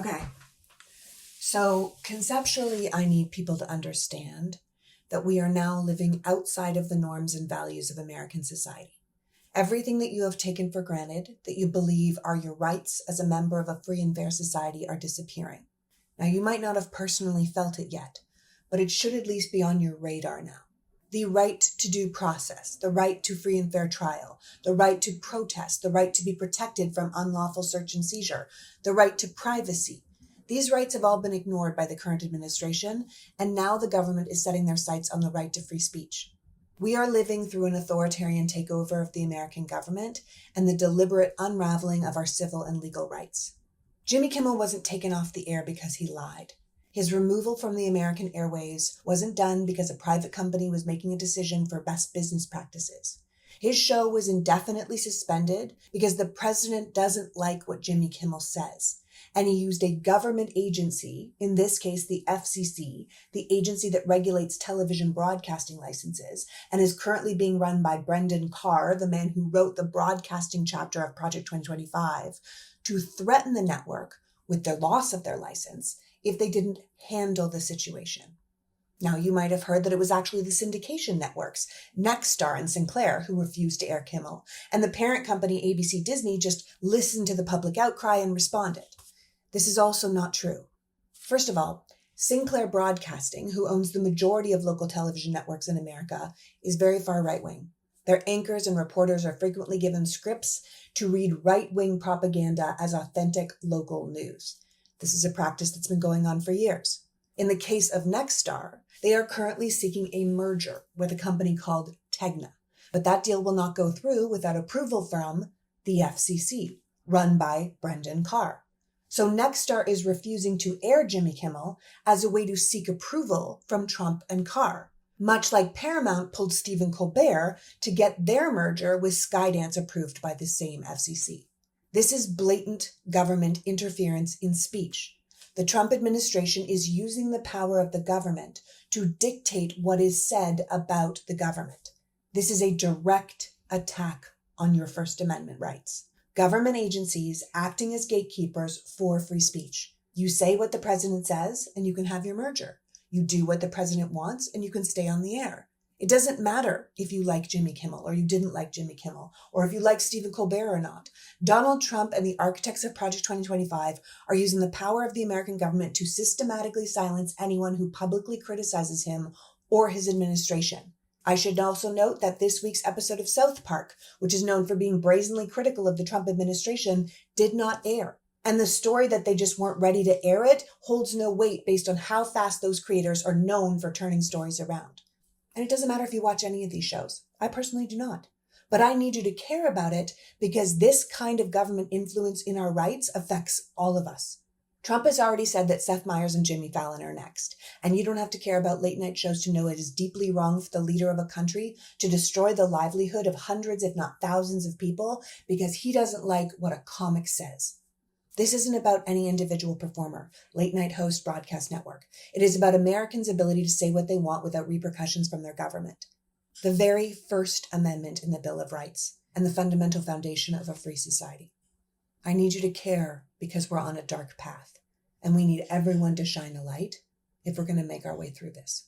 Okay. So conceptually, I need people to understand that we are now living outside of the norms and values of American society. Everything that you have taken for granted, that you believe are your rights as a member of a free and fair society, are disappearing. Now, you might not have personally felt it yet, but it should at least be on your radar now. The right to due process, the right to free and fair trial, the right to protest, the right to be protected from unlawful search and seizure, the right to privacy. These rights have all been ignored by the current administration, and now the government is setting their sights on the right to free speech. We are living through an authoritarian takeover of the American government and the deliberate unraveling of our civil and legal rights. Jimmy Kimmel wasn't taken off the air because he lied. His removal from the American airways wasn't done because a private company was making a decision for best business practices. His show was indefinitely suspended because the president doesn't like what Jimmy Kimmel says. And he used a government agency, in this case the FCC, the agency that regulates television broadcasting licenses, and is currently being run by Brendan Carr, the man who wrote the broadcasting chapter of Project 2025, to threaten the network with the loss of their license if they didn't handle the situation. Now, you might have heard that it was actually the syndication networks, Nexstar and Sinclair, who refused to air Kimmel, and the parent company ABC Disney just listened to the public outcry and responded. This is also not true. First of all, Sinclair Broadcasting, who owns the majority of local television networks in America, is very far right-wing. Their anchors and reporters are frequently given scripts to read right-wing propaganda as authentic local news. This is a practice that's been going on for years. In the case of Nexstar, they are currently seeking a merger with a company called Tegna, but that deal will not go through without approval from the FCC, run by Brendan Carr. So Nexstar is refusing to air Jimmy Kimmel as a way to seek approval from Trump and Carr, much like Paramount pulled Stephen Colbert to get their merger with Skydance approved by the same FCC. This is blatant government interference in speech. The Trump administration is using the power of the government to dictate what is said about the government. This is a direct attack on your First Amendment rights. Government agencies acting as gatekeepers for free speech. You say what the president says and you can have your merger. You do what the president wants and you can stay on the air. It doesn't matter if you like Jimmy Kimmel or you didn't like Jimmy Kimmel or if you like Stephen Colbert or not. Donald Trump and the architects of Project 2025 are using the power of the American government to systematically silence anyone who publicly criticizes him or his administration. I should also note that this week's episode of South Park, which is known for being brazenly critical of the Trump administration, did not air. And the story that they just weren't ready to air it holds no weight based on how fast those creators are known for turning stories around. And it doesn't matter if you watch any of these shows. I personally do not. But I need you to care about it because this kind of government influence in our rights affects all of us. Trump has already said that Seth Meyers and Jimmy Fallon are next, and you don't have to care about late night shows to know it is deeply wrong for the leader of a country to destroy the livelihood of hundreds, if not thousands of people because he doesn't like what a comic says. This isn't about any individual performer, late night host, broadcast network. It is about Americans' ability to say what they want without repercussions from their government. The very First Amendment in the Bill of Rights and the fundamental foundation of a free society. I need you to care because we're on a dark path and we need everyone to shine a light if we're going to make our way through this.